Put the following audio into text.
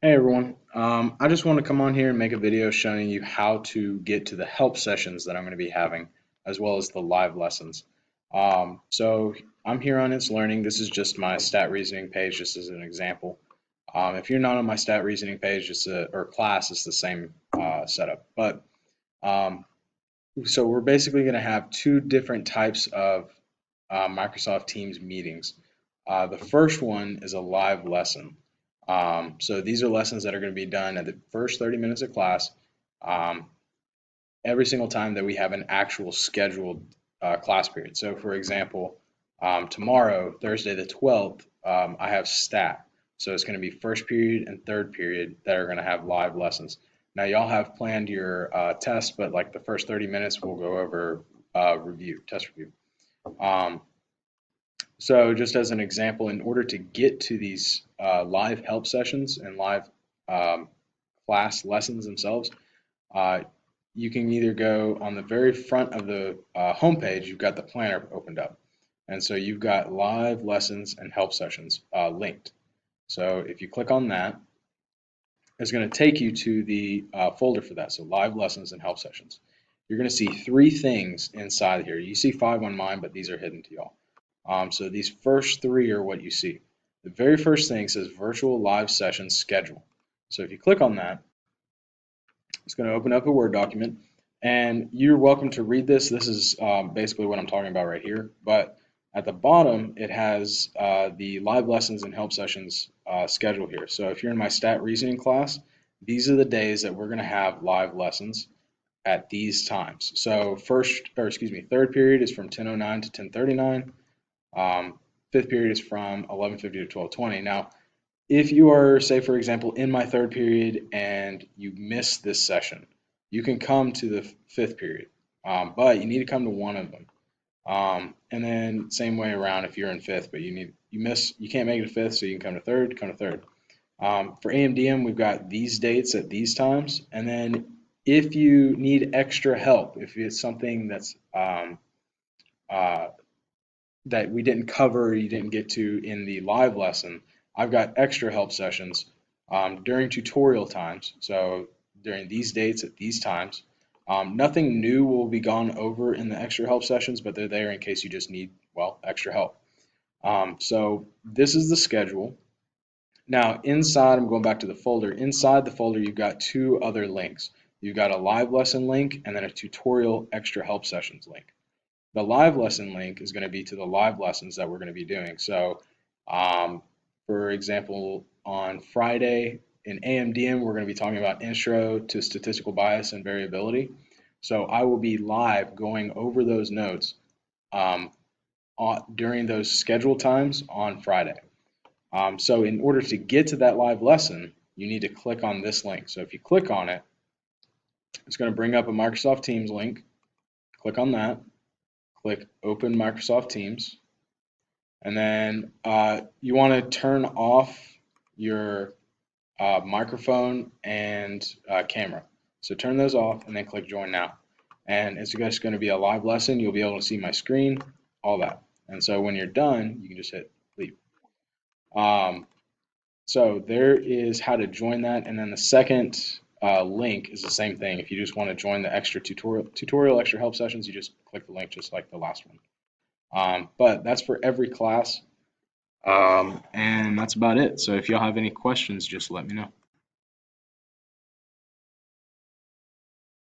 Hey everyone, I just want to come on here and make a video showing you how to get to the help sessions that I'm going to be having, as well as the live lessons. So I'm here on It's Learning. This is just my stat reasoning page, just as an example. If you're not on my stat reasoning page, or class, it's the same setup. But um, so we're basically going to have two different types of Microsoft Teams meetings. The first one is a live lesson. So these are lessons that are going to be done at the first 30 minutes of class, um, every single time that we have an actual scheduled class period. So for example, tomorrow, Thursday the 12th, I have stat. So it's going to be first period and third period that are going to have live lessons. Now y'all have planned your test, but like the first 30 minutes, we'll go over test review. Um, so just as an example, in order to get to these live help sessions and live um, class lessons themselves, uh, you can either go on the very front of the homepage, you've got the planner opened up. And so you've got live lessons and help sessions linked. So if you click on that, it's going to take you to the folder for that. So live lessons and help sessions. You're going to see three things inside here. You see five on mine, but these are hidden to y'all. So these first three are what you see. The very first thing says virtual live session schedule. So if you click on that, it's going to open up a Word document, and you're welcome to read this. This is basically what I'm talking about right here. But at the bottom, it has the live lessons and help sessions schedule here. So if you're in my stat reasoning class, these are the days that we're going to have live lessons at these times. So third period is from 10:09 to 10:39. Fifth period is from 11:50 to 12:20. Now, if you are, say, for example, in my third period and you miss this session, you can come to the fifth period, but you need to come to one of them. And then same way around if you're in fifth, but you can't make it to fifth, so you can come to third. For AMDM, we've got these dates at these times, and then if you need extra help, if it's something uh, that we didn't cover, you didn't get to in the live lesson, I've got extra help sessions during tutorial times. So during these dates at these times, nothing new will be gone over in the extra help sessions, but they're there in case you just need, well, extra help. So this is the schedule. Now inside, I'm going back to the folder. Inside the folder, you've got two other links. You've got a live lesson link and then a tutorial extra help sessions link. The live lesson link is going to be to the live lessons that we're going to be doing. So, for example, on Friday in AMDM, we're going to be talking about intro to statistical bias and variability. So I will be live going over those notes um, during those scheduled times on Friday. So in order to get to that live lesson, you need to click on this link. So if you click on it, it's going to bring up a Microsoft Teams link. Click on that. Click Open Microsoft Teams, and then you want to turn off your microphone and camera. So turn those off and then click Join Now. And it's just going to be a live lesson. You'll be able to see my screen, all that. And so when you're done, you can just hit Leave. Um, so there is how to join that. And then the second link is the same thing. If you just want to join the extra tutorial extra help sessions, you just click the link just like the last one. But that's for every class. And that's about it. So if y'all have any questions, just let me know.